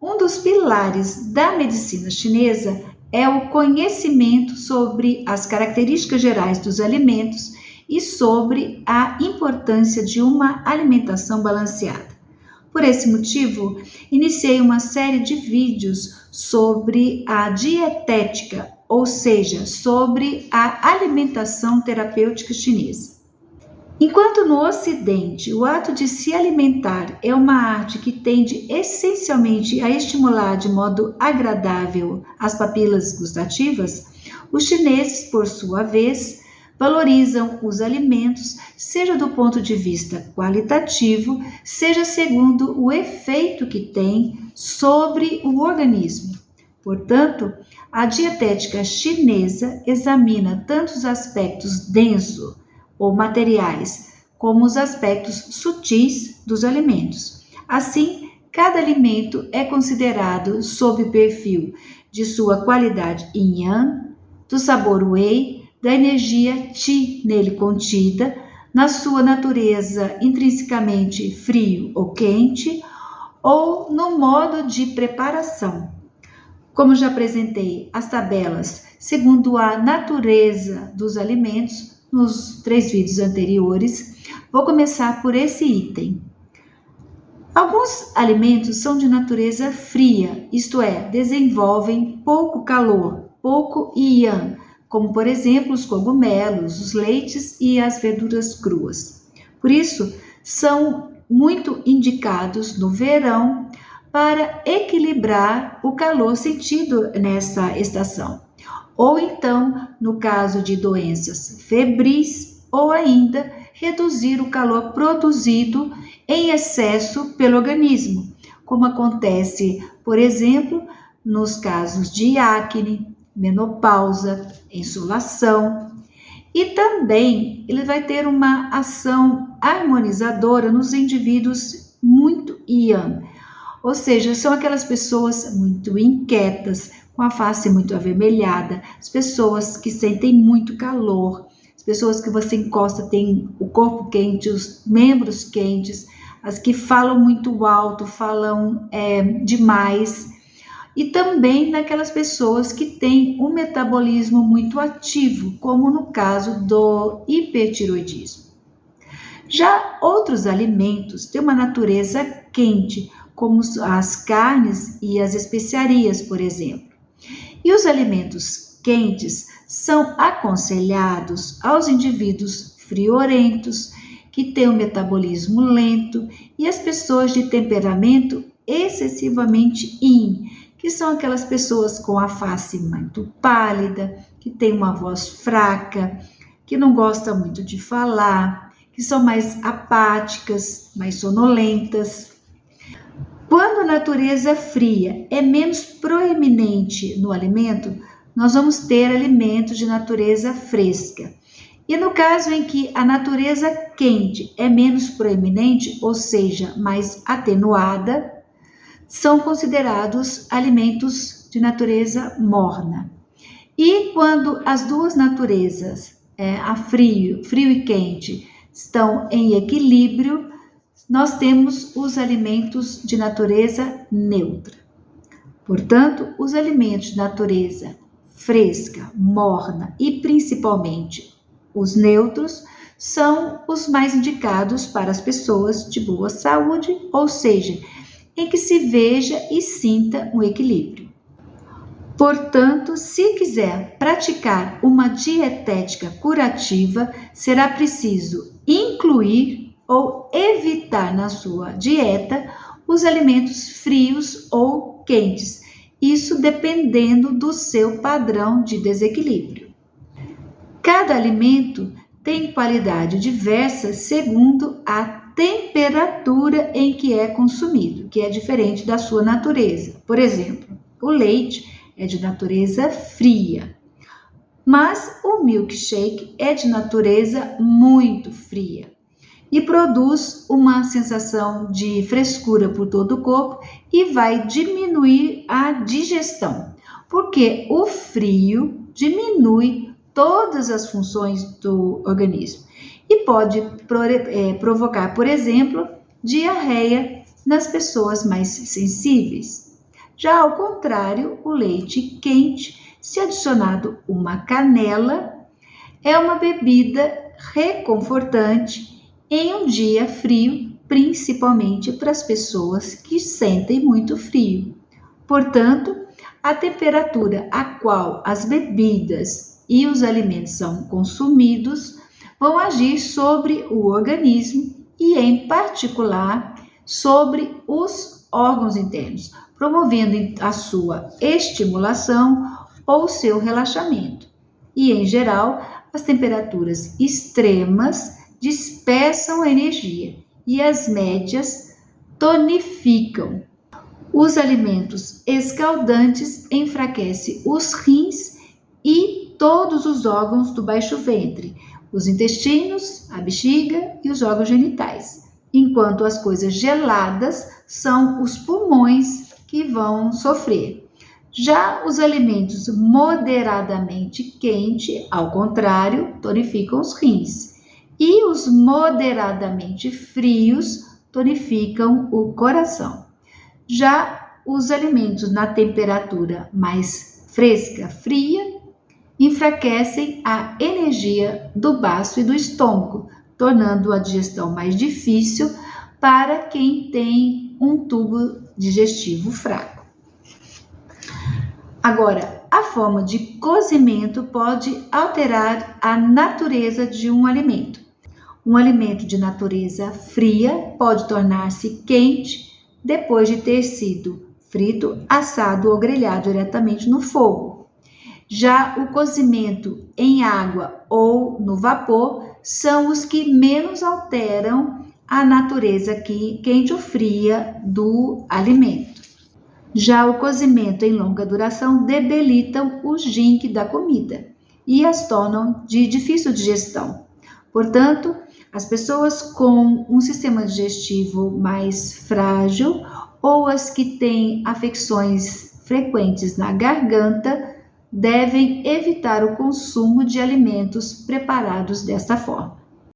Um dos pilares da medicina chinesa é o conhecimento sobre as características gerais dos alimentos e sobre a importância de uma alimentação balanceada. Por esse motivo, iniciei uma série de vídeos sobre a dietética, ou seja, sobre a alimentação terapêutica chinesa. Enquanto no Ocidente o ato de se alimentar é uma arte que tende essencialmente a estimular de modo agradável as papilas gustativas, os chineses, por sua vez, valorizam os alimentos, seja do ponto de vista qualitativo, seja segundo o efeito que tem sobre o organismo. Portanto, a dietética chinesa examina tanto os aspectos densos ou materiais, como os aspectos sutis dos alimentos. Assim, cada alimento é considerado sob o perfil de sua qualidade yin-yang, do sabor wei, da energia qi nele contida, na sua natureza intrinsecamente frio ou quente, ou no modo de preparação. Como já apresentei as tabelas segundo a natureza dos alimentos, nos 3 vídeos anteriores, vou começar por esse item. Alguns alimentos são de natureza fria, isto é, desenvolvem pouco calor, pouco yang, como por exemplo os cogumelos, os leites e as verduras cruas. Por isso, são muito indicados no verão para equilibrar o calor sentido nessa estação. Ou então, no caso de doenças febris, ou ainda reduzir o calor produzido em excesso pelo organismo, como acontece, por exemplo, nos casos de acne, menopausa, insolação. E também ele vai ter uma ação harmonizadora nos indivíduos muito yang, ou seja, são aquelas pessoas muito inquietas, com a face muito avermelhada, as pessoas que sentem muito calor, as pessoas que você encosta têm o corpo quente, os membros quentes, as que falam muito alto, falam demais, e também naquelas pessoas que têm um metabolismo muito ativo, como no caso do hipertiroidismo. Já outros alimentos têm uma natureza quente, como as carnes e as especiarias, por exemplo. E os alimentos quentes são aconselhados aos indivíduos friorentos, que têm um metabolismo lento, e as pessoas de temperamento excessivamente yin, que são aquelas pessoas com a face muito pálida, que têm uma voz fraca, que não gostam muito de falar, que são mais apáticas, mais sonolentas. Quando a natureza fria é menos proeminente no alimento, nós vamos ter alimentos de natureza fresca. E no caso em que a natureza quente é menos proeminente, ou seja, mais atenuada, são considerados alimentos de natureza morna. E quando as duas naturezas, frio e quente, estão em equilíbrio, nós temos os alimentos de natureza neutra. Portanto, os alimentos de natureza fresca, morna e principalmente os neutros são os mais indicados para as pessoas de boa saúde, ou seja, em que se veja e sinta um equilíbrio. Portanto, se quiser praticar uma dietética curativa, será preciso incluir ou evitar na sua dieta os alimentos frios ou quentes, isso dependendo do seu padrão de desequilíbrio. Cada alimento tem qualidade diversa segundo a temperatura em que é consumido, que é diferente da sua natureza. Por exemplo, o leite é de natureza fria, mas o milkshake é de natureza muito fria e produz uma sensação de frescura por todo o corpo e vai diminuir a digestão, porque o frio diminui todas as funções do organismo e pode provocar, por exemplo, diarreia nas pessoas mais sensíveis. Já ao contrário, o leite quente, se adicionado uma canela, é uma bebida reconfortante em um dia frio, principalmente para as pessoas que sentem muito frio. Portanto, a temperatura a qual as bebidas e os alimentos são consumidos vão agir sobre o organismo e, em particular, sobre os órgãos internos, promovendo a sua estimulação ou seu relaxamento. E, em geral, as temperaturas extremas dispersam a energia e as médias tonificam. Os alimentos escaldantes enfraquecem os rins e todos os órgãos do baixo ventre, os intestinos, a bexiga e os órgãos genitais, enquanto as coisas geladas são os pulmões que vão sofrer. Já os alimentos moderadamente quentes, ao contrário, tonificam os rins, e os moderadamente frios tonificam o coração. Já os alimentos na temperatura mais fresca, fria, enfraquecem a energia do baço e do estômago, tornando a digestão mais difícil para quem tem um tubo digestivo fraco. Agora, a forma de cozimento pode alterar a natureza de um alimento. Um alimento de natureza fria pode tornar-se quente depois de ter sido frito, assado ou grelhado diretamente no fogo. Já o cozimento em água ou no vapor são os que menos alteram a natureza quente ou fria do alimento. Já o cozimento em longa duração debilitam o zinc da comida e as tornam de difícil digestão. Portanto, as pessoas com um sistema digestivo mais frágil ou as que têm afecções frequentes na garganta devem evitar o consumo de alimentos preparados desta forma.